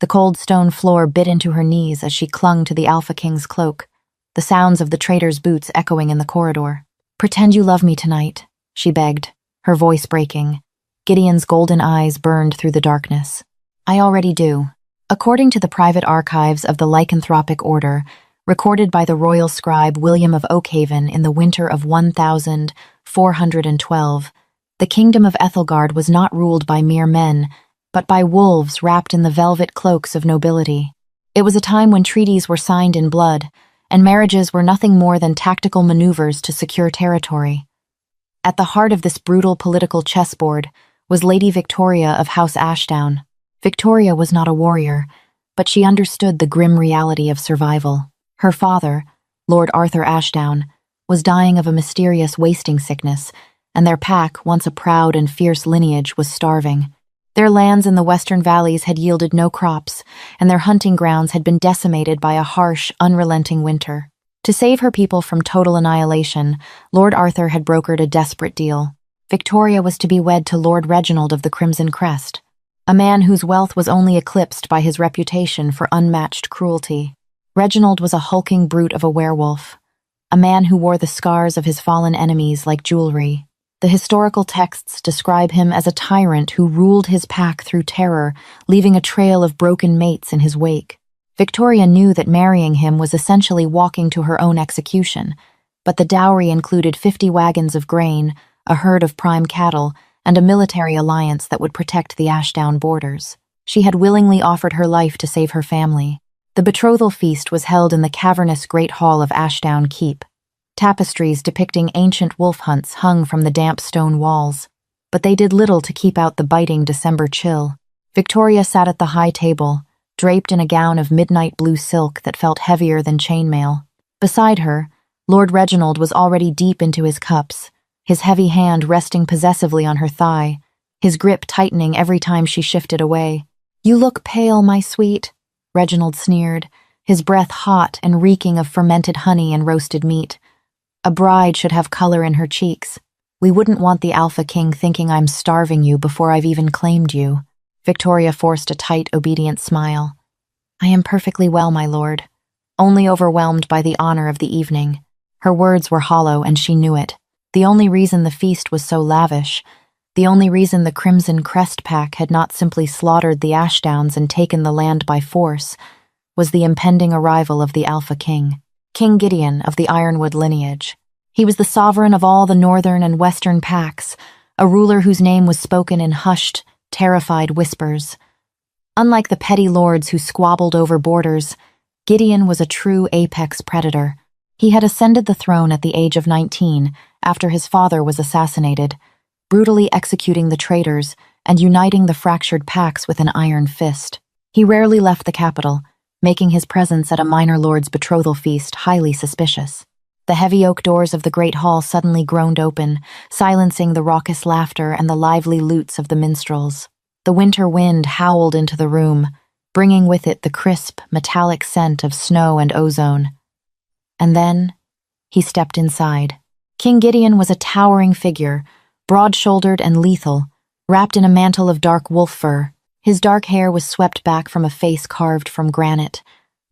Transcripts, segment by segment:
The cold stone floor bit into her knees as she clung to the Alpha King's cloak, the sounds of the traitor's boots echoing in the corridor. "Pretend you love me tonight," she begged, her voice breaking. Gideon's golden eyes burned through the darkness. "I already do." According to the private archives of the Lycanthropic Order, recorded by the royal scribe William of Oakhaven in the winter of 1412, the kingdom of Ethelgard was not ruled by mere men, but by wolves wrapped in the velvet cloaks of nobility. It was a time when treaties were signed in blood, and marriages were nothing more than tactical maneuvers to secure territory. At the heart of this brutal political chessboard was Lady Victoria of House Ashdown. Victoria was not a warrior, but she understood the grim reality of survival. Her father, Lord Arthur Ashdown, was dying of a mysterious wasting sickness, and their pack, once a proud and fierce lineage, was starving. Their lands in the western valleys had yielded no crops, and their hunting grounds had been decimated by a harsh, unrelenting winter. To save her people from total annihilation, Lord Arthur had brokered a desperate deal. Victoria was to be wed to Lord Reginald of the Crimson Crest, a man whose wealth was only eclipsed by his reputation for unmatched cruelty. Reginald was a hulking brute of a werewolf, a man who wore the scars of his fallen enemies like jewelry. The historical texts describe him as a tyrant who ruled his pack through terror, leaving a trail of broken mates in his wake. Victoria knew that marrying him was essentially walking to her own execution, but the dowry included 50 wagons of grain, a herd of prime cattle, and a military alliance that would protect the Ashdown borders. She had willingly offered her life to save her family. The betrothal feast was held in the cavernous Great Hall of Ashdown Keep. Tapestries depicting ancient wolf hunts hung from the damp stone walls, but they did little to keep out the biting December chill. Victoria sat at the high table, draped in a gown of midnight blue silk that felt heavier than chainmail. Beside her, Lord Reginald was already deep into his cups, his heavy hand resting possessively on her thigh, his grip tightening every time she shifted away. "You look pale, my sweet," Reginald sneered, his breath hot and reeking of fermented honey and roasted meat. "A bride should have color in her cheeks. We wouldn't want the Alpha King thinking I'm starving you before I've even claimed you." Victoria forced a tight, obedient smile. "I am perfectly well, my lord, only overwhelmed by the honor of the evening." Her words were hollow, and she knew it. The only reason the feast was so lavish, the only reason the Crimson Crest Pack had not simply slaughtered the Ashdowns and taken the land by force, was the impending arrival of the Alpha King, King Gideon of the Ironwood lineage. He was the sovereign of all the northern and western packs, a ruler whose name was spoken in hushed, terrified whispers. Unlike the petty lords who squabbled over borders, Gideon was a true apex predator. He had ascended the throne at the age of 19 after his father was assassinated, brutally executing the traitors and uniting the fractured packs with an iron fist. He rarely left the capital, making his presence at a minor lord's betrothal feast highly suspicious. The heavy oak doors of the great hall suddenly groaned open, silencing the raucous laughter and the lively lutes of the minstrels. The winter wind howled into the room, bringing with it the crisp, metallic scent of snow and ozone. And then he stepped inside. King Gideon was a towering figure, broad-shouldered and lethal, wrapped in a mantle of dark wolf fur. His dark hair was swept back from a face carved from granite,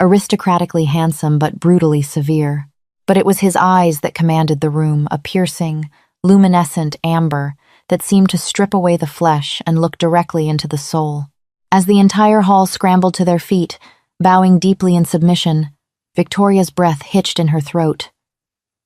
aristocratically handsome but brutally severe. But it was his eyes that commanded the room, a piercing, luminescent amber that seemed to strip away the flesh and look directly into the soul. As the entire hall scrambled to their feet, bowing deeply in submission, Victoria's breath hitched in her throat.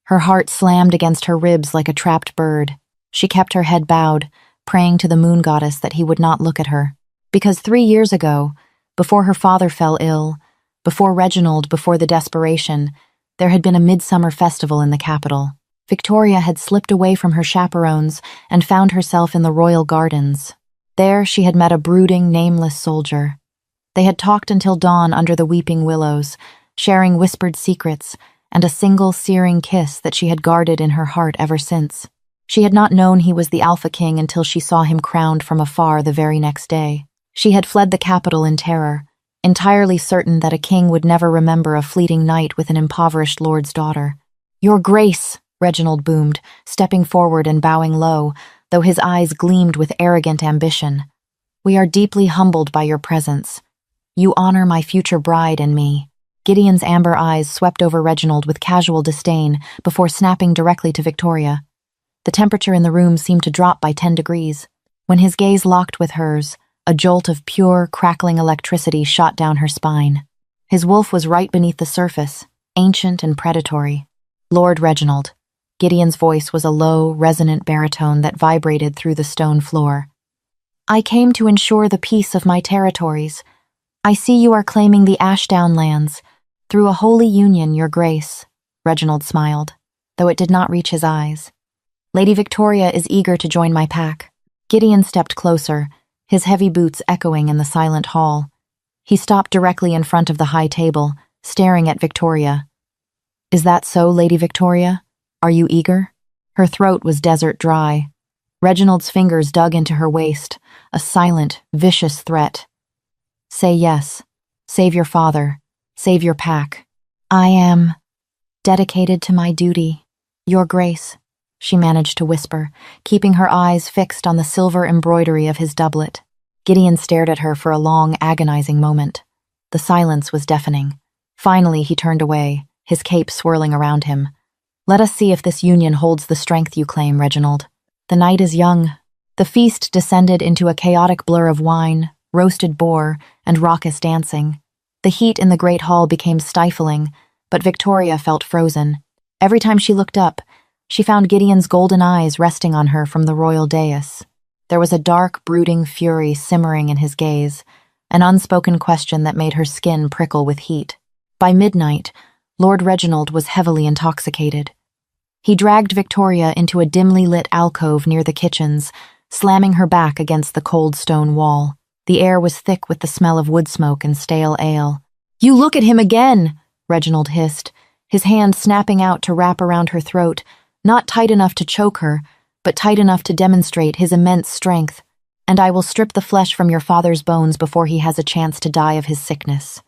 Her heart slammed against her ribs like a trapped bird. She kept her head bowed, praying to the moon goddess that he would not look at her. Because 3 years ago, before her father fell ill, before Reginald, before the desperation, there had been a midsummer festival in the capital. Victoria had slipped away from her chaperones and found herself in the royal gardens. There she had met a brooding, nameless soldier. They had talked until dawn under the weeping willows, sharing whispered secrets and a single searing kiss that she had guarded in her heart ever since. She had not known he was the Alpha King until she saw him crowned from afar the very next day. She had fled the capital in terror, entirely certain that a king would never remember a fleeting night with an impoverished lord's daughter. "Your Grace," Reginald boomed, stepping forward and bowing low, though his eyes gleamed with arrogant ambition. "We are deeply humbled by your presence. You honor my future bride and me." Gideon's amber eyes swept over Reginald with casual disdain before snapping directly to Victoria. The temperature in the room seemed to drop by 10 degrees. When his gaze locked with hers, a jolt of pure, crackling electricity shot down her spine. His wolf was right beneath the surface, ancient and predatory. "Lord Reginald." Gideon's voice was a low, resonant baritone that vibrated through the stone floor. "I came to ensure the peace of my territories. I see you are claiming the Ashdown lands. Through a holy union, your grace." Reginald smiled, though it did not reach his eyes. "Lady Victoria is eager to join my pack." Gideon stepped closer, his heavy boots echoing in the silent hall. He stopped directly in front of the high table, staring at Victoria. "Is that so, Lady Victoria? Are you eager?" Her throat was desert dry. Reginald's fingers dug into her waist, a silent, vicious threat. "Say yes. Save your father. Save your pack." "I am dedicated to my duty, your grace," she managed to whisper, keeping her eyes fixed on the silver embroidery of his doublet. Gideon stared at her for a long, agonizing moment. The silence was deafening. Finally, he turned away, his cape swirling around him. "Let us see if this union holds the strength you claim, Reginald. The night is young." The feast descended into a chaotic blur of wine, roasted boar, and raucous dancing. The heat in the great hall became stifling, but Victoria felt frozen. Every time she looked up, she found Gideon's golden eyes resting on her from the royal dais. There was a dark, brooding fury simmering in his gaze, an unspoken question that made her skin prickle with heat. By midnight, Lord Reginald was heavily intoxicated. He dragged Victoria into a dimly lit alcove near the kitchens, slamming her back against the cold stone wall. The air was thick with the smell of wood smoke and stale ale. "You look at him again!" Reginald hissed, his hand snapping out to wrap around her throat, not tight enough to choke her, but tight enough to demonstrate his immense strength. "And I will strip the flesh from your father's bones before he has a chance to die of his sickness.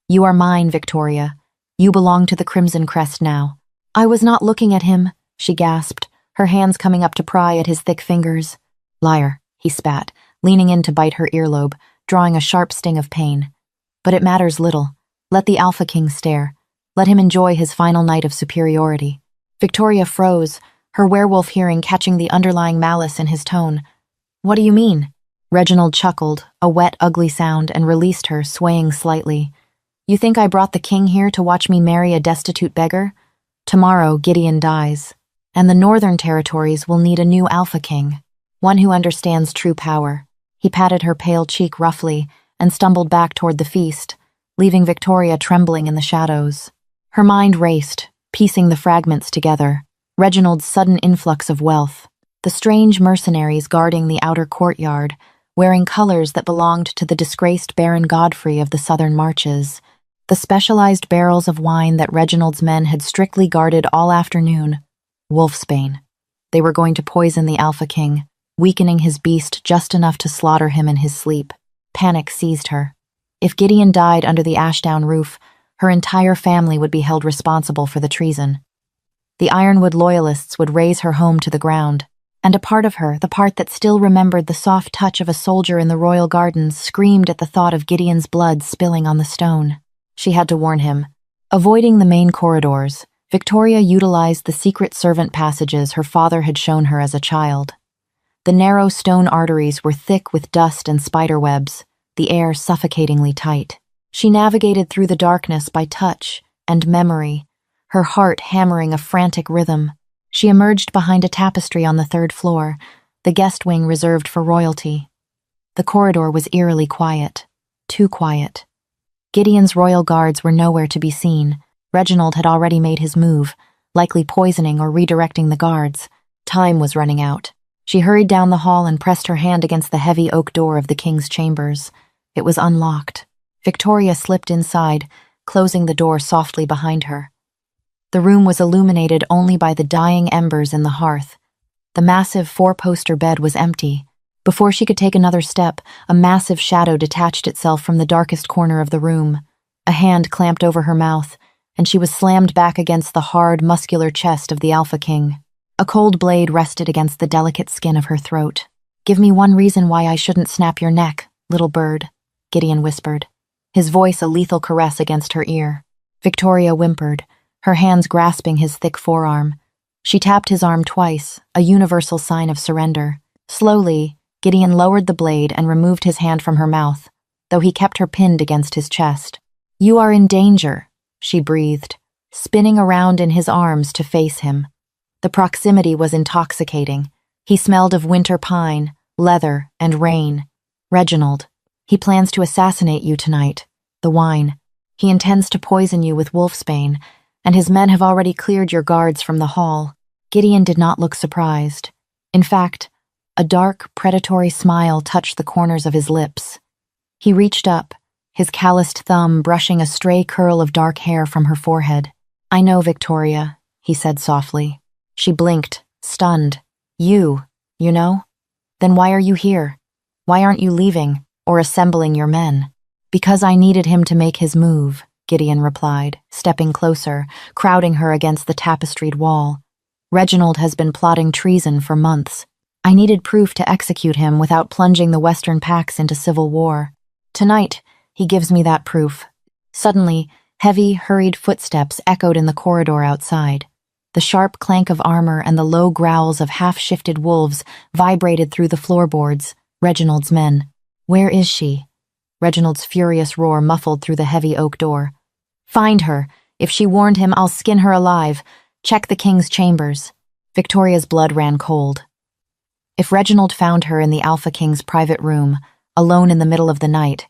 You are mine, Victoria. You belong to the Crimson Crest now." "I was not looking at him," she gasped, her hands coming up to pry at his thick fingers. "Liar," he spat, leaning in to bite her earlobe, drawing a sharp sting of pain. "But it matters little. Let the Alpha King stare. Let him enjoy his final night of superiority." Victoria froze, her werewolf hearing catching the underlying malice in his tone. "What do you mean?" Reginald chuckled, a wet, ugly sound, and released her, swaying slightly. "You think I brought the king here to watch me marry a destitute beggar? Tomorrow, Gideon dies, and the Northern Territories will need a new Alpha King, one who understands true power." He patted her pale cheek roughly and stumbled back toward the feast, leaving Victoria trembling in the shadows. Her mind raced, piecing the fragments together. Reginald's sudden influx of wealth, the strange mercenaries guarding the outer courtyard, wearing colors that belonged to the disgraced Baron Godfrey of the Southern Marches, the specialized barrels of wine that Reginald's men had strictly guarded all afternoon. Wolfsbane. They were going to poison the Alpha King, weakening his beast just enough to slaughter him in his sleep. Panic seized her. If Gideon died under the Ashdown roof, her entire family would be held responsible for the treason. The Ironwood loyalists would raze her home to the ground, and a part of her, the part that still remembered the soft touch of a soldier in the royal gardens, screamed at the thought of Gideon's blood spilling on the stone. She had to warn him. Avoiding the main corridors, Victoria utilized the secret servant passages her father had shown her as a child. The narrow stone arteries were thick with dust and spider webs, the air suffocatingly tight. She navigated through the darkness by touch and memory, her heart hammering a frantic rhythm. She emerged behind a tapestry on the 3rd floor, the guest wing reserved for royalty. The corridor was eerily quiet, too quiet. Gideon's royal guards were nowhere to be seen. Reginald had already made his move, likely poisoning or redirecting the guards. Time was running out. She hurried down the hall and pressed her hand against the heavy oak door of the king's chambers. It was unlocked. Victoria slipped inside, closing the door softly behind her. The room was illuminated only by the dying embers in the hearth. The massive 4-poster bed was empty. Before she could take another step, a massive shadow detached itself from the darkest corner of the room. A hand clamped over her mouth, and she was slammed back against the hard, muscular chest of the Alpha King. A cold blade rested against the delicate skin of her throat. "Give me one reason why I shouldn't snap your neck, little bird," Gideon whispered. his voice a lethal caress against her ear. Victoria whimpered, her hands grasping his thick forearm. She tapped his arm twice, a universal sign of surrender. Slowly, Gideon lowered the blade and removed his hand from her mouth, though he kept her pinned against his chest. "You are in danger," she breathed, spinning around in his arms to face him. The proximity was intoxicating. He smelled of winter pine, leather, and rain. "Reginald, he plans to assassinate you tonight. The wine. He intends to poison you with wolfsbane, and his men have already cleared your guards from the hall." Gideon did not look surprised. In fact, a dark, predatory smile touched the corners of his lips. He reached up, his calloused thumb brushing a stray curl of dark hair from her forehead. "I know, Victoria," he said softly. She blinked, stunned. You know? Then why are you here? Why aren't you leaving, or assembling your men?" "Because I needed him to make his move," Gideon replied, stepping closer, crowding her against the tapestried wall. "Reginald has been plotting treason for months. I needed proof to execute him without plunging the Western Pax into civil war. Tonight, he gives me that proof." Suddenly, heavy, hurried footsteps echoed in the corridor outside. The sharp clank of armor and the low growls of half-shifted wolves vibrated through the floorboards. Reginald's men. "Where is she?" Reginald's furious roar muffled through the heavy oak door. "Find her. If she warned him, I'll skin her alive. Check the king's chambers." Victoria's blood ran cold. If Reginald found her in the Alpha King's private room, alone in the middle of the night,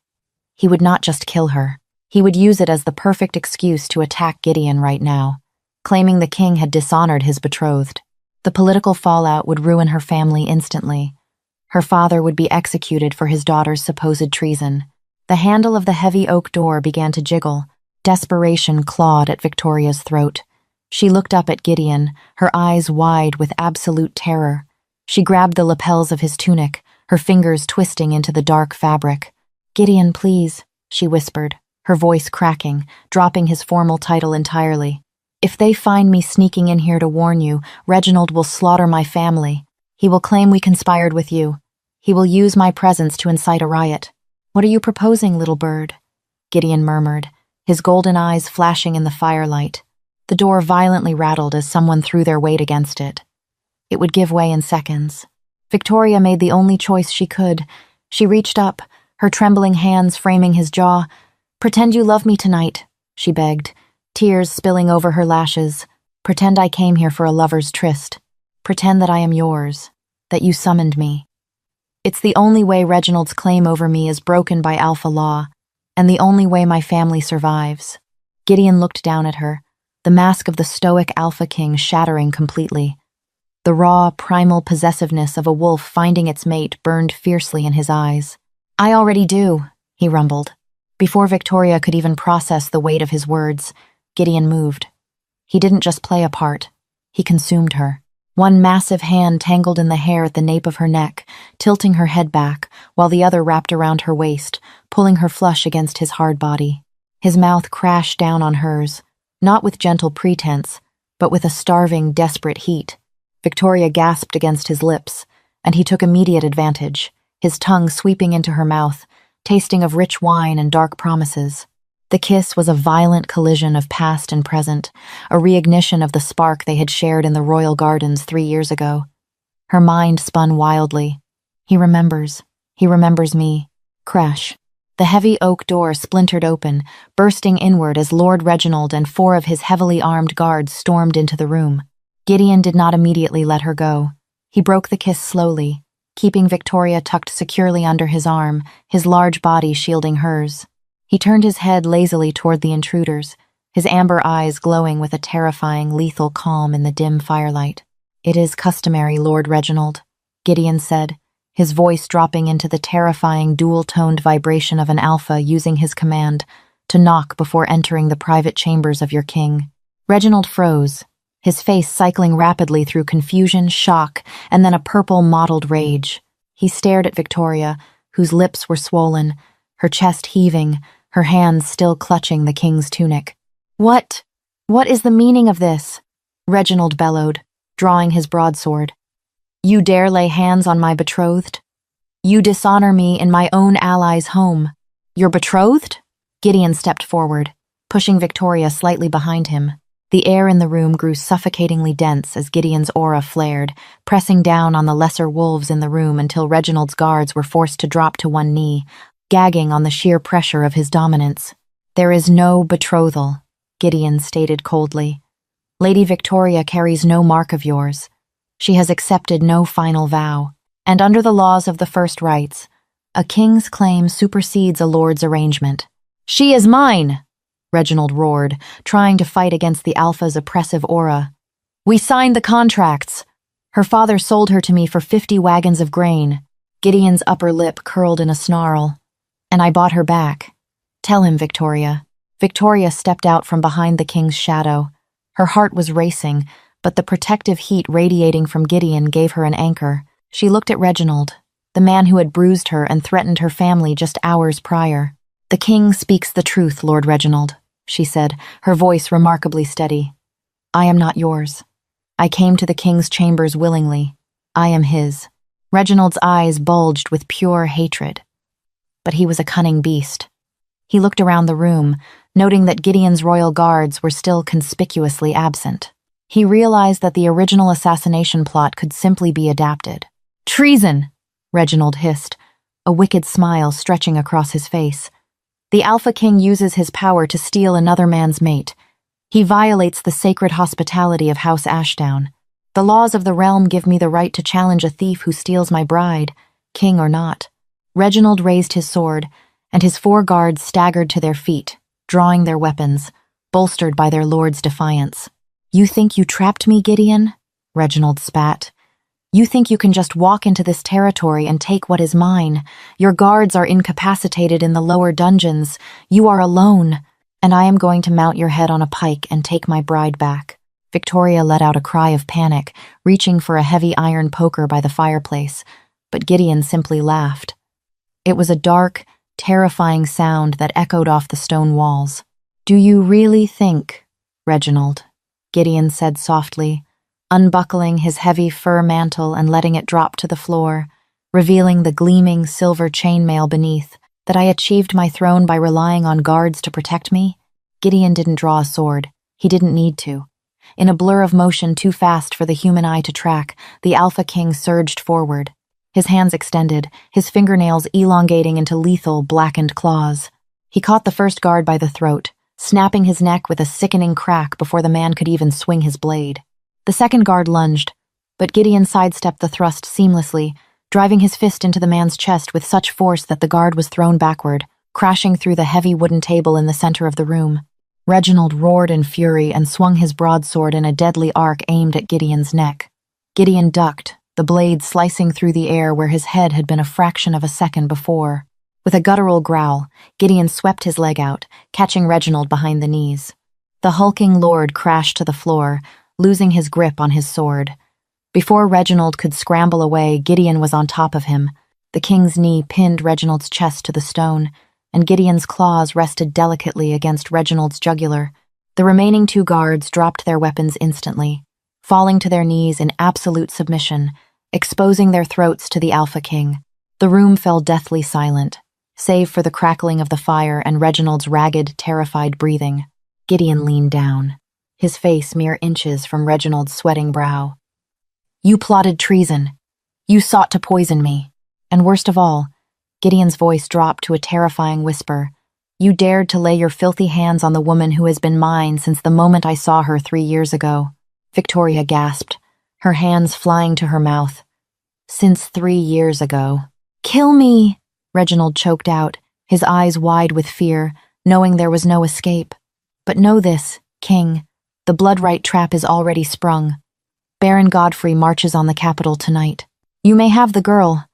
he would not just kill her. He would use it as the perfect excuse to attack Gideon right now, claiming the king had dishonored his betrothed. The political fallout would ruin her family instantly. Her father would be executed for his daughter's supposed treason. The handle of the heavy oak door began to jiggle. Desperation clawed at Victoria's throat. She looked up at Gideon, her eyes wide with absolute terror. She grabbed the lapels of his tunic, her fingers twisting into the dark fabric. "Gideon, please," she whispered, her voice cracking, dropping his formal title entirely. "If they find me sneaking in here to warn you, Reginald will slaughter my family. He will claim we conspired with you. He will use my presence to incite a riot." "What are you proposing, little bird?" Gideon murmured, his golden eyes flashing in the firelight. The door violently rattled as someone threw their weight against it. It would give way in seconds. Victoria made the only choice she could. She reached up, her trembling hands framing his jaw. "Pretend you love me tonight," she begged, tears spilling over her lashes. "Pretend I came here for a lover's tryst. Pretend that I am yours, that you summoned me. It's the only way Reginald's claim over me is broken by Alpha law, and the only way my family survives." Gideon looked down at her, the mask of the stoic Alpha King shattering completely. The raw, primal possessiveness of a wolf finding its mate burned fiercely in his eyes. "I already do," he rumbled. Before Victoria could even process the weight of his words, Gideon moved. He didn't just play a part. He consumed her. One massive hand tangled in the hair at the nape of her neck, tilting her head back, while the other wrapped around her waist, pulling her flush against his hard body. His mouth crashed down on hers, not with gentle pretense, but with a starving, desperate heat. Victoria gasped against his lips, and he took immediate advantage, his tongue sweeping into her mouth, tasting of rich wine and dark promises. The kiss was a violent collision of past and present, a reignition of the spark they had shared in the royal gardens 3 years ago. Her mind spun wildly. He remembers me. Crash. The heavy oak door splintered open, bursting inward as Lord Reginald and 4 of his heavily armed guards stormed into the room. Gideon did not immediately let her go. He broke the kiss slowly, keeping Victoria tucked securely under his arm, his large body shielding hers. He turned his head lazily toward the intruders, his amber eyes glowing with a terrifying, lethal calm in the dim firelight. "It is customary, Lord Reginald," Gideon said, his voice dropping into the terrifying dual-toned vibration of an alpha using his command, to knock before entering the private chambers of your king. Reginald froze, his face cycling rapidly through confusion, shock, and then a purple mottled rage. He stared at Victoria, whose lips were swollen, her chest heaving, her hands still clutching the king's tunic. What is the meaning of this?" Reginald bellowed, drawing his broadsword. "You dare lay hands on my betrothed? You dishonor me in my own ally's home. Your betrothed?" Gideon stepped forward, pushing Victoria slightly behind him. The air in the room grew suffocatingly dense as Gideon's aura flared, pressing down on the lesser wolves in the room until Reginald's guards were forced to drop to one knee, gagging on the sheer pressure of his dominance. "There is no betrothal," Gideon stated coldly. "Lady Victoria carries no mark of yours. She has accepted no final vow, and under the laws of the first rites, a king's claim supersedes a lord's arrangement." "She is mine!" Reginald roared, trying to fight against the Alpha's oppressive aura. "We signed the contracts. Her father sold her to me for 50 wagons of grain." Gideon's upper lip curled in a snarl. "And I bought her back. Tell him, Victoria." Victoria stepped out from behind the king's shadow. Her heart was racing, but the protective heat radiating from Gideon gave her an anchor. She looked at Reginald, the man who had bruised her and threatened her family just hours prior. "The king speaks the truth, Lord Reginald," she said, her voice remarkably steady. "I am not yours. I came to the king's chambers willingly. I am his." Reginald's eyes bulged with pure hatred. But he was a cunning beast. He looked around the room, noting that Gideon's royal guards were still conspicuously absent. He realized that the original assassination plot could simply be adapted. "Treason!" Reginald hissed, a wicked smile stretching across his face. "The Alpha King uses his power to steal another man's mate. He violates the sacred hospitality of House Ashdown. The laws of the realm give me the right to challenge a thief who steals my bride, king or not." Reginald raised his sword, and his 4 guards staggered to their feet, drawing their weapons, bolstered by their lord's defiance. "You think you trapped me, Gideon?" Reginald spat. "You think you can just walk into this territory and take what is mine? Your guards are incapacitated in the lower dungeons. You are alone, and I am going to mount your head on a pike and take my bride back." Victoria let out a cry of panic, reaching for a heavy iron poker by the fireplace, but Gideon simply laughed. It was a dark, terrifying sound that echoed off the stone walls. "Do you really think, Reginald?" Gideon said softly, unbuckling his heavy fur mantle and letting it drop to the floor, revealing the gleaming silver chainmail beneath, "that I achieved my throne by relying on guards to protect me?" Gideon didn't draw a sword. He didn't need to. In a blur of motion too fast for the human eye to track, the Alpha King surged forward. His hands extended, his fingernails elongating into lethal, blackened claws. He caught the first guard by the throat, snapping his neck with a sickening crack before the man could even swing his blade. The second guard lunged, but Gideon sidestepped the thrust seamlessly, driving his fist into the man's chest with such force that the guard was thrown backward, crashing through the heavy wooden table in the center of the room. Reginald roared in fury and swung his broadsword in a deadly arc aimed at Gideon's neck. Gideon ducked, the blade slicing through the air where his head had been a fraction of a second before. With a guttural growl, Gideon swept his leg out, catching Reginald behind the knees. The hulking lord crashed to the floor, losing his grip on his sword. Before Reginald could scramble away, Gideon was on top of him. The king's knee pinned Reginald's chest to the stone, and Gideon's claws rested delicately against Reginald's jugular. The remaining 2 guards dropped their weapons instantly, falling to their knees in absolute submission, exposing their throats to the Alpha King. The room fell deathly silent, save for the crackling of the fire and Reginald's ragged, terrified breathing. Gideon leaned down, his face mere inches from Reginald's sweating brow. "You plotted treason. You sought to poison me. And worst of all," Gideon's voice dropped to a terrifying whisper, "you dared to lay your filthy hands on the woman who has been mine since the moment I saw her 3 years ago." Victoria gasped, her hands flying to her mouth. "Since 3 years ago." "Kill me!" Reginald choked out, his eyes wide with fear, knowing there was no escape. "But know this, King, the blood-right trap is already sprung. Baron Godfrey marches on the capital tonight. You may have the girl,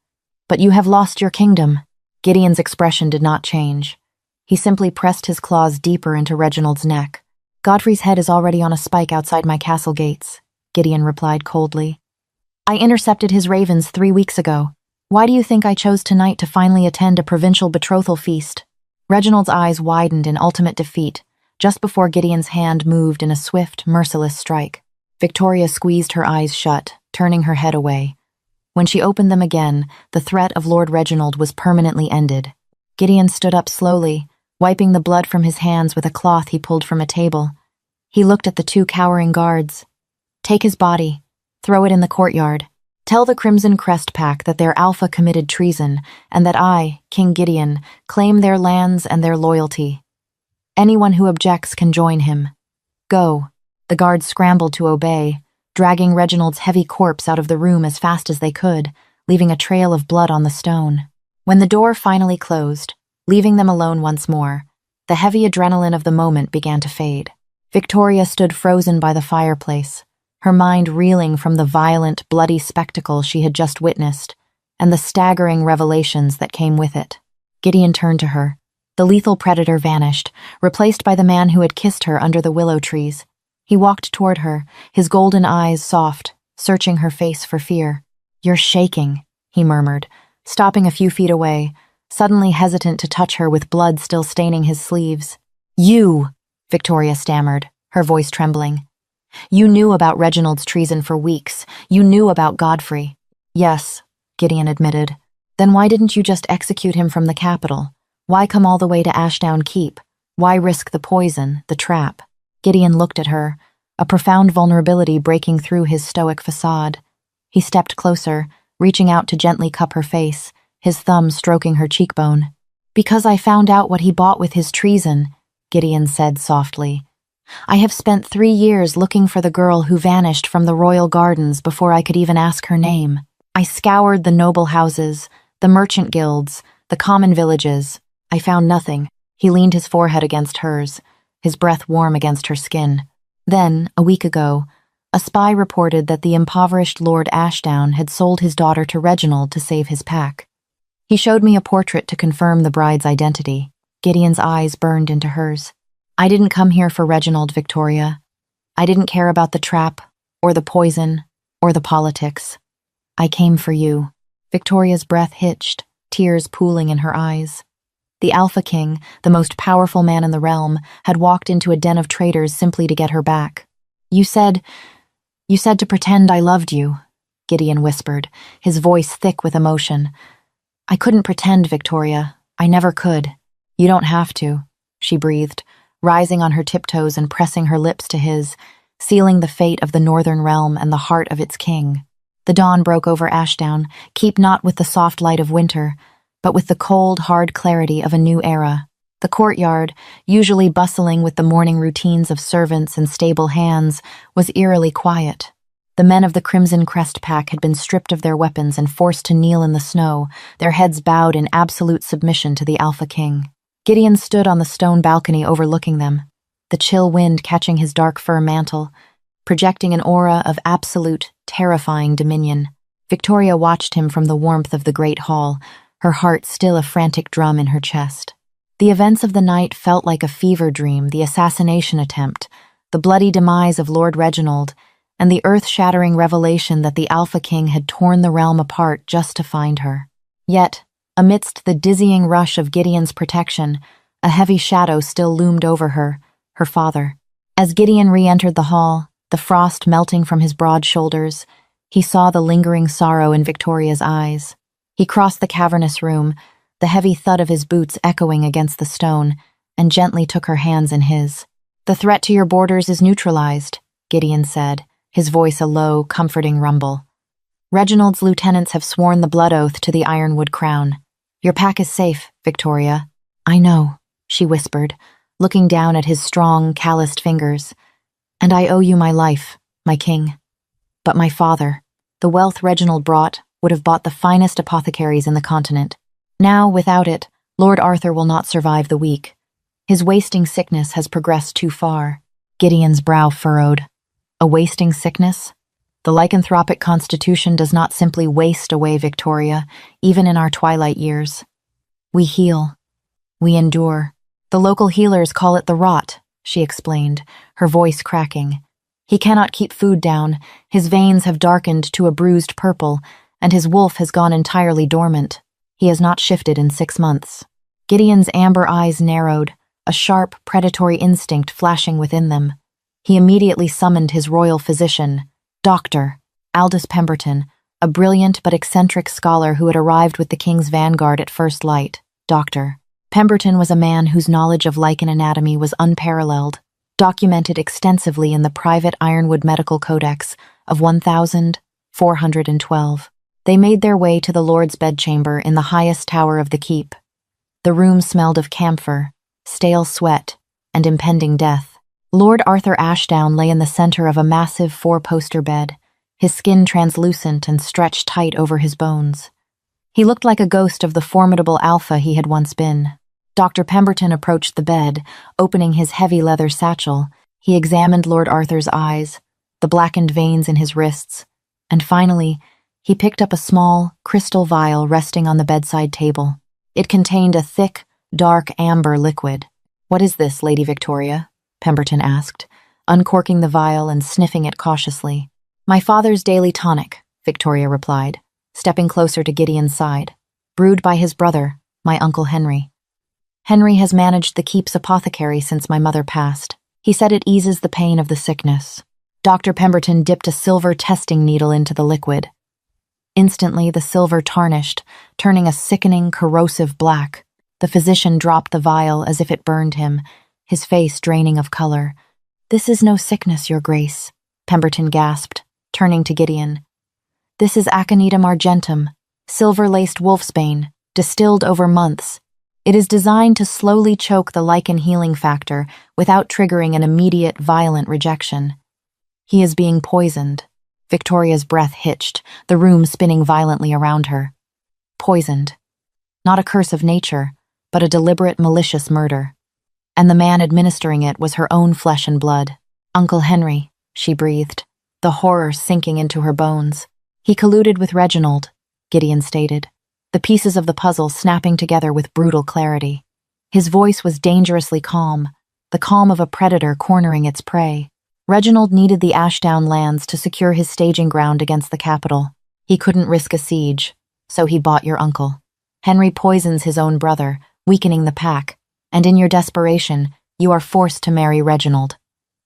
but you have lost your kingdom." Gideon's expression did not change. He simply pressed his claws deeper into Reginald's neck. "Godfrey's head is already on a spike outside my castle gates," Gideon replied coldly. "I intercepted his ravens 3 weeks ago. Why do you think I chose tonight to finally attend a provincial betrothal feast?" Reginald's eyes widened in ultimate defeat, just before Gideon's hand moved in a swift, merciless strike. Victoria squeezed her eyes shut, turning her head away. When she opened them again, the threat of Lord Reginald was permanently ended. Gideon stood up slowly, wiping the blood from his hands with a cloth he pulled from a table. He looked at the two cowering guards. "Take his body. Throw it in the courtyard. Tell the Crimson Crest Pack that their alpha committed treason, and that I, King Gideon, claim their lands and their loyalty. Anyone who objects can join him. Go." The guards scrambled to obey, dragging Reginald's heavy corpse out of the room as fast as they could, leaving a trail of blood on the stone. When the door finally closed, leaving them alone once more, the heavy adrenaline of the moment began to fade. Victoria stood frozen by the fireplace, her mind reeling from the violent, bloody spectacle she had just witnessed, and the staggering revelations that came with it. Gideon turned to her. The lethal predator vanished, replaced by the man who had kissed her under the willow trees. He walked toward her, his golden eyes soft, searching her face for fear. "You're shaking," he murmured, stopping a few feet away, suddenly hesitant to touch her with blood still staining his sleeves. "You," Victoria stammered, her voice trembling. "You knew about Reginald's treason for weeks. You knew about Godfrey." "Yes," Gideon admitted. "Then why didn't you just execute him from the capital? Why come all the way to Ashdown Keep? Why risk the poison, the trap?" Gideon looked at her, a profound vulnerability breaking through his stoic facade. He stepped closer, reaching out to gently cup her face, his thumb stroking her cheekbone. "Because I found out what he bought with his treason," Gideon said softly. "I have spent 3 years looking for the girl who vanished from the royal gardens before I could even ask her name. I scoured the noble houses, the merchant guilds, the common villages. I found nothing." He leaned his forehead against hers, his breath warm against her skin. Then, a week ago, a spy reported that the impoverished Lord Ashdown had sold his daughter to Reginald to save his pack. He showed me a portrait to confirm the bride's identity. Gideon's eyes burned into hers. "I didn't come here for Reginald, Victoria. I didn't care about the trap, or the poison, or the politics. I came for you." Victoria's breath hitched, tears pooling in her eyes. The Alpha King, the most powerful man in the realm, had walked into a den of traitors simply to get her back. You said to pretend I loved you," Gideon whispered, his voice thick with emotion. "I couldn't pretend, Victoria. I never could." "You don't have to," she breathed, rising on her tiptoes and pressing her lips to his, sealing the fate of the northern realm and the heart of its king. The dawn broke over Ashdown, keep not with the soft light of winter, but with the cold, hard clarity of a new era. The courtyard, usually bustling with the morning routines of servants and stable hands, was eerily quiet. The men of the Crimson Crest Pack had been stripped of their weapons and forced to kneel in the snow, their heads bowed in absolute submission to the Alpha King. Gideon stood on the stone balcony overlooking them, the chill wind catching his dark fur mantle, projecting an aura of absolute, terrifying dominion. Victoria watched him from the warmth of the great hall, her heart still a frantic drum in her chest. The events of the night felt like a fever dream, the assassination attempt, the bloody demise of Lord Reginald, and the earth-shattering revelation that the Alpha King had torn the realm apart just to find her. Yet, amidst the dizzying rush of Gideon's protection, a heavy shadow still loomed over her, her father. As Gideon re-entered the hall, the frost melting from his broad shoulders, he saw the lingering sorrow in Victoria's eyes. He crossed the cavernous room, the heavy thud of his boots echoing against the stone, and gently took her hands in his. "The threat to your borders is neutralized," Gideon said, his voice a low, comforting rumble. "Reginald's lieutenants have sworn the blood oath to the Ironwood crown. Your pack is safe, Victoria." "I know," she whispered, looking down at his strong, calloused fingers. "And I owe you my life, my king. But my father, the wealth Reginald brought, would have bought the finest apothecaries in the continent. Now, without it, Lord Arthur will not survive the week. His wasting sickness has progressed too far." Gideon's brow furrowed. "A wasting sickness? The lycanthropic constitution does not simply waste away, Victoria, even in our twilight years. We heal. We endure. The local healers call it the rot," she explained, her voice cracking. "He cannot keep food down, his veins have darkened to a bruised purple, and his wolf has gone entirely dormant. He has not shifted in 6 months." Gideon's amber eyes narrowed, a sharp, predatory instinct flashing within them. He immediately summoned his royal physician, Dr. Aldous Pemberton, a brilliant but eccentric scholar who had arrived with the king's vanguard at first light. "Doctor, Pemberton was a man whose knowledge of lichen anatomy was unparalleled, documented extensively in the private Ironwood Medical Codex of 1412. They made their way to the Lord's bedchamber in the highest tower of the keep. The room smelled of camphor, stale sweat, and impending death. Lord Arthur Ashdown lay in the center of a massive four-poster bed, his skin translucent and stretched tight over his bones. He looked like a ghost of the formidable alpha he had once been. Dr. Pemberton approached the bed, opening his heavy leather satchel. He examined Lord Arthur's eyes, the blackened veins in his wrists, and finally, he picked up a small, crystal vial resting on the bedside table. It contained a thick, dark amber liquid. "What is this, Lady Victoria?" Pemberton asked, uncorking the vial and sniffing it cautiously. "My father's daily tonic," Victoria replied, stepping closer to Gideon's side. "Brewed by his brother, my Uncle Henry. Henry has managed the keep's apothecary since my mother passed. He said it eases the pain of the sickness." Dr. Pemberton dipped a silver testing needle into the liquid. Instantly, the silver tarnished, turning a sickening, corrosive black. The physician dropped the vial as if it burned him, his face draining of color. "This is no sickness, Your Grace," Pemberton gasped, turning to Gideon. "This is Aconitum argentum, silver-laced wolfsbane, distilled over months. It is designed to slowly choke the lichen healing factor without triggering an immediate, violent rejection. He is being poisoned." Victoria's breath hitched, the room spinning violently around her. Poisoned. Not a curse of nature, but a deliberate, malicious murder. And the man administering it was her own flesh and blood. "Uncle Henry," she breathed, the horror sinking into her bones. "He colluded with Reginald," Gideon stated, the pieces of the puzzle snapping together with brutal clarity. His voice was dangerously calm, the calm of a predator cornering its prey. "Reginald needed the Ashdown lands to secure his staging ground against the capital. He couldn't risk a siege, so he bought your uncle. Henry poisons his own brother, weakening the pack, and in your desperation, you are forced to marry Reginald.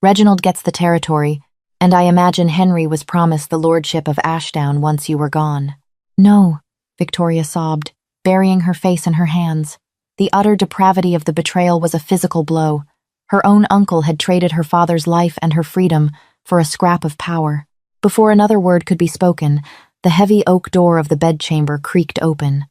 Reginald gets the territory, and I imagine Henry was promised the lordship of Ashdown once you were gone." "No," Victoria sobbed, burying her face in her hands. The utter depravity of the betrayal was a physical blow. Her own uncle had traded her father's life and her freedom for a scrap of power. Before another word could be spoken, the heavy oak door of the bedchamber creaked open.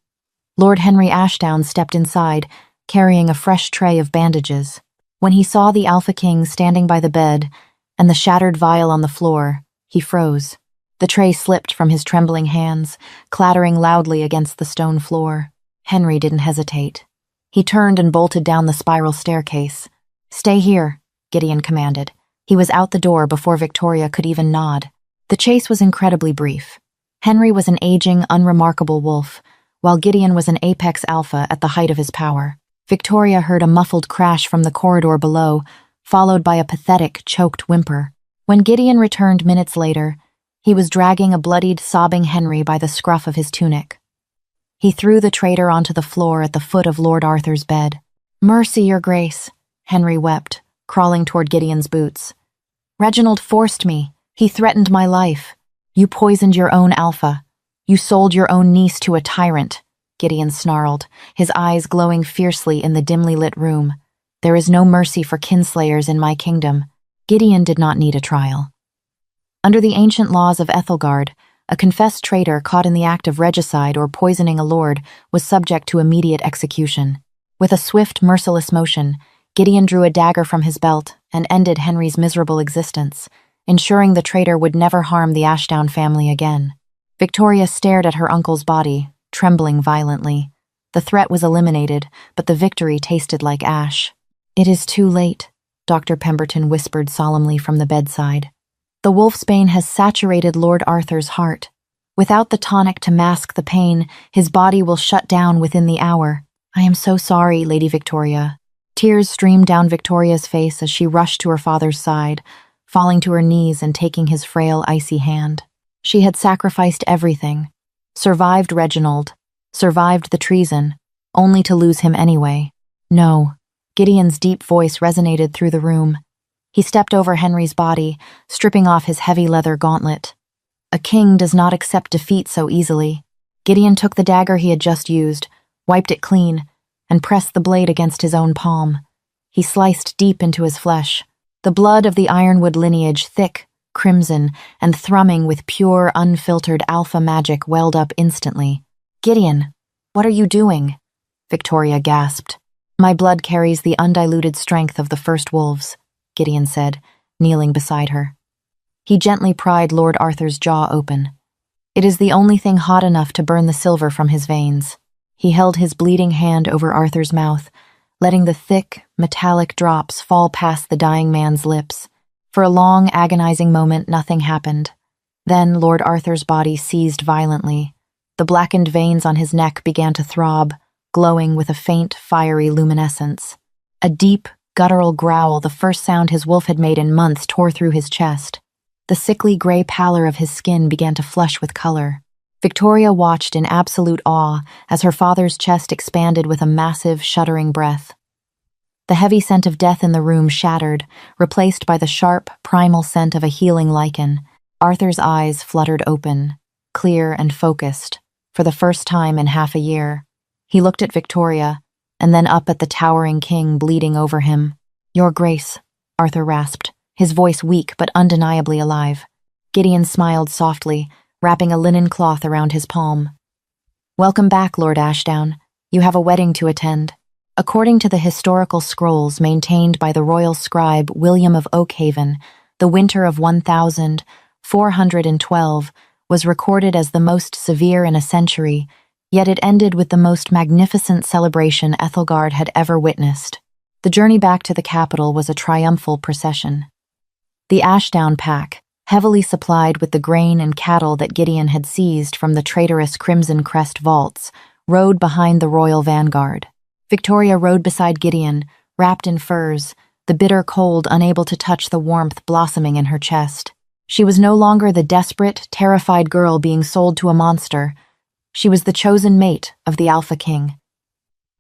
Lord Henry Ashdown stepped inside, carrying a fresh tray of bandages. When he saw the Alpha King standing by the bed and the shattered vial on the floor, he froze. The tray slipped from his trembling hands, clattering loudly against the stone floor. Henry didn't hesitate. He turned and bolted down the spiral staircase. "Stay here," Gideon commanded. He was out the door before Victoria could even nod. The chase was incredibly brief. Henry was an aging, unremarkable wolf, while Gideon was an apex alpha at the height of his power. Victoria heard a muffled crash from the corridor below, followed by a pathetic, choked whimper. When Gideon returned minutes later, he was dragging a bloodied, sobbing Henry by the scruff of his tunic. He threw the traitor onto the floor at the foot of Lord Arthur's bed. "Mercy, Your Grace," Henry wept, crawling toward Gideon's boots. "Reginald forced me. He threatened my life. You poisoned your own alpha. You sold your own niece to a tyrant," Gideon snarled, his eyes glowing fiercely in the dimly lit room. "There is no mercy for kinslayers in my kingdom." Gideon did not need a trial. Under the ancient laws of Ethelgard, a confessed traitor caught in the act of regicide or poisoning a lord was subject to immediate execution. With a swift, merciless motion, Gideon drew a dagger from his belt and ended Henry's miserable existence, ensuring the traitor would never harm the Ashdown family again. Victoria stared at her uncle's body, trembling violently. The threat was eliminated, but the victory tasted like ash. "It is too late," Dr. Pemberton whispered solemnly from the bedside. "The wolfsbane has saturated Lord Arthur's heart. Without the tonic to mask the pain, his body will shut down within the hour. I am so sorry, Lady Victoria." Tears streamed down Victoria's face as she rushed to her father's side, falling to her knees and taking his frail, icy hand. She had sacrificed everything, survived Reginald, survived the treason, only to lose him anyway. "No." Gideon's deep voice resonated through the room. He stepped over Henry's body, stripping off his heavy leather gauntlet. A king does not accept defeat so easily. Gideon took the dagger he had just used, wiped it clean, and pressed the blade against his own palm. He sliced deep into his flesh, the blood of the Ironwood lineage thick, crimson, and thrumming with pure, unfiltered alpha magic welled up instantly. "Gideon, what are you doing?" Victoria gasped. "My blood carries the undiluted strength of the first wolves," Gideon said, kneeling beside her. He gently pried Lord Arthur's jaw open. "It is the only thing hot enough to burn the silver from his veins." He held his bleeding hand over Arthur's mouth, letting the thick, metallic drops fall past the dying man's lips. For a long, agonizing moment, nothing happened. Then Lord Arthur's body seized violently. The blackened veins on his neck began to throb, glowing with a faint, fiery luminescence. A deep, guttural growl, the first sound his wolf had made in months, tore through his chest. The sickly gray pallor of his skin began to flush with color. Victoria watched in absolute awe as her father's chest expanded with a massive, shuddering breath. The heavy scent of death in the room shattered, replaced by the sharp, primal scent of a healing lichen. Arthur's eyes fluttered open, clear and focused, for the first time in half a year. He looked at Victoria, and then up at the towering king bleeding over him. "Your Grace," Arthur rasped, his voice weak but undeniably alive. Gideon smiled softly, wrapping a linen cloth around his palm. "Welcome back, Lord Ashdown. You have a wedding to attend." According to the historical scrolls maintained by the royal scribe William of Oakhaven, the winter of 1412 was recorded as the most severe in a century, yet it ended with the most magnificent celebration Ethelgard had ever witnessed. The journey back to the capital was a triumphal procession. The Ashdown pack, heavily supplied with the grain and cattle that Gideon had seized from the traitorous Crimson Crest vaults, rode behind the royal vanguard. Victoria rode beside Gideon, wrapped in furs, the bitter cold unable to touch the warmth blossoming in her chest. She was no longer the desperate, terrified girl being sold to a monster. She was the chosen mate of the Alpha King.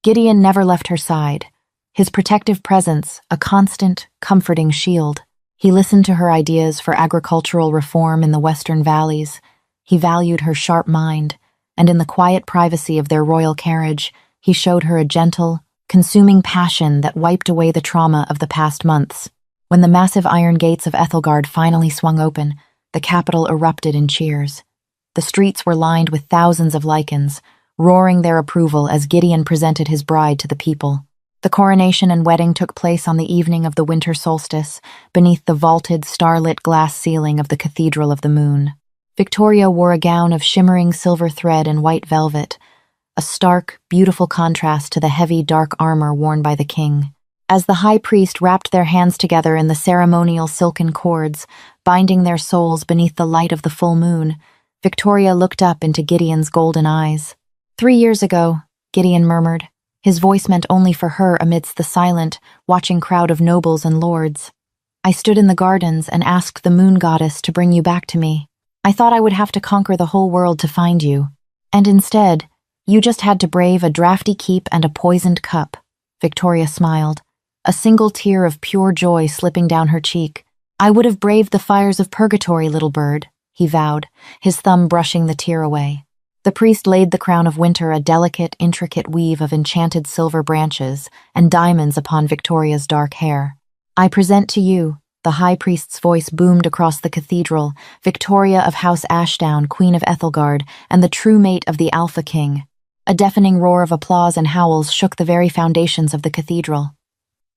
Gideon never left her side, his protective presence a constant, comforting shield. He listened to her ideas for agricultural reform in the western valleys. He valued her sharp mind, and in the quiet privacy of their royal carriage, he showed her a gentle, consuming passion that wiped away the trauma of the past months. When the massive iron gates of Ethelgard finally swung open, the capital erupted in cheers. The streets were lined with thousands of lichens, roaring their approval as Gideon presented his bride to the people. The coronation and wedding took place on the evening of the winter solstice, beneath the vaulted, starlit glass ceiling of the Cathedral of the Moon. Victoria wore a gown of shimmering silver thread and white velvet, a stark, beautiful contrast to the heavy, dark armor worn by the king. As the high priest wrapped their hands together in the ceremonial silken cords, binding their souls beneath the light of the full moon, Victoria looked up into Gideon's golden eyes. 3 years ago, Gideon murmured, his voice meant only for her amidst the silent, watching crowd of nobles and lords. "I stood in the gardens and asked the moon goddess to bring you back to me. I thought I would have to conquer the whole world to find you. And instead, you just had to brave a drafty keep and a poisoned cup." Victoria smiled, a single tear of pure joy slipping down her cheek. "I would have braved the fires of purgatory, little bird," he vowed, his thumb brushing the tear away. The priest laid the crown of winter, a delicate, intricate weave of enchanted silver branches and diamonds upon Victoria's dark hair. "I present to you," the high priest's voice boomed across the cathedral, "Victoria of House Ashdown, Queen of Ethelgard, and the true mate of the Alpha King." A deafening roar of applause and howls shook the very foundations of the cathedral.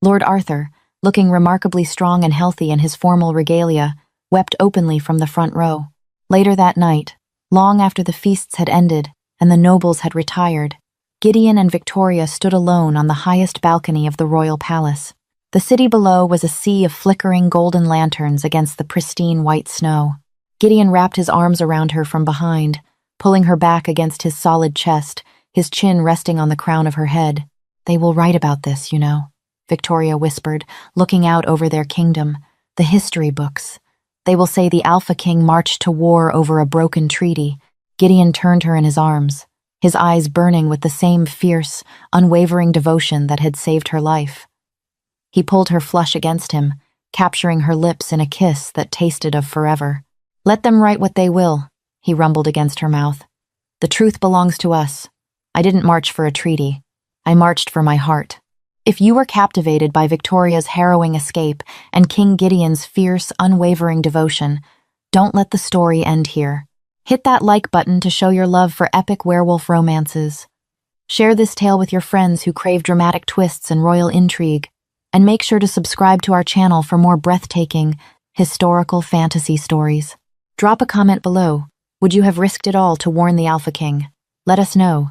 Lord Arthur, looking remarkably strong and healthy in his formal regalia, wept openly from the front row. Later that night, long after the feasts had ended and the nobles had retired, Gideon and Victoria stood alone on the highest balcony of the royal palace. The city below was a sea of flickering golden lanterns against the pristine white snow. Gideon wrapped his arms around her from behind, pulling her back against his solid chest, his chin resting on the crown of her head. "They will write about this, you know," Victoria whispered, looking out over their kingdom, "the history books. They will say the Alpha King marched to war over a broken treaty." Gideon turned her in his arms, his eyes burning with the same fierce, unwavering devotion that had saved her life. He pulled her flush against him, capturing her lips in a kiss that tasted of forever. "Let them write what they will," he rumbled against her mouth. "The truth belongs to us. I didn't march for a treaty. I marched for my heart. If you were captivated by Victoria's harrowing escape and King Gideon's fierce, unwavering devotion, don't let the story end here. Hit that like button to show your love for epic werewolf romances. Share this tale with your friends who crave dramatic twists and royal intrigue, and make sure to subscribe to our channel for more breathtaking, historical fantasy stories. Drop a comment below. Would you have risked it all to warn the Alpha King? Let us know.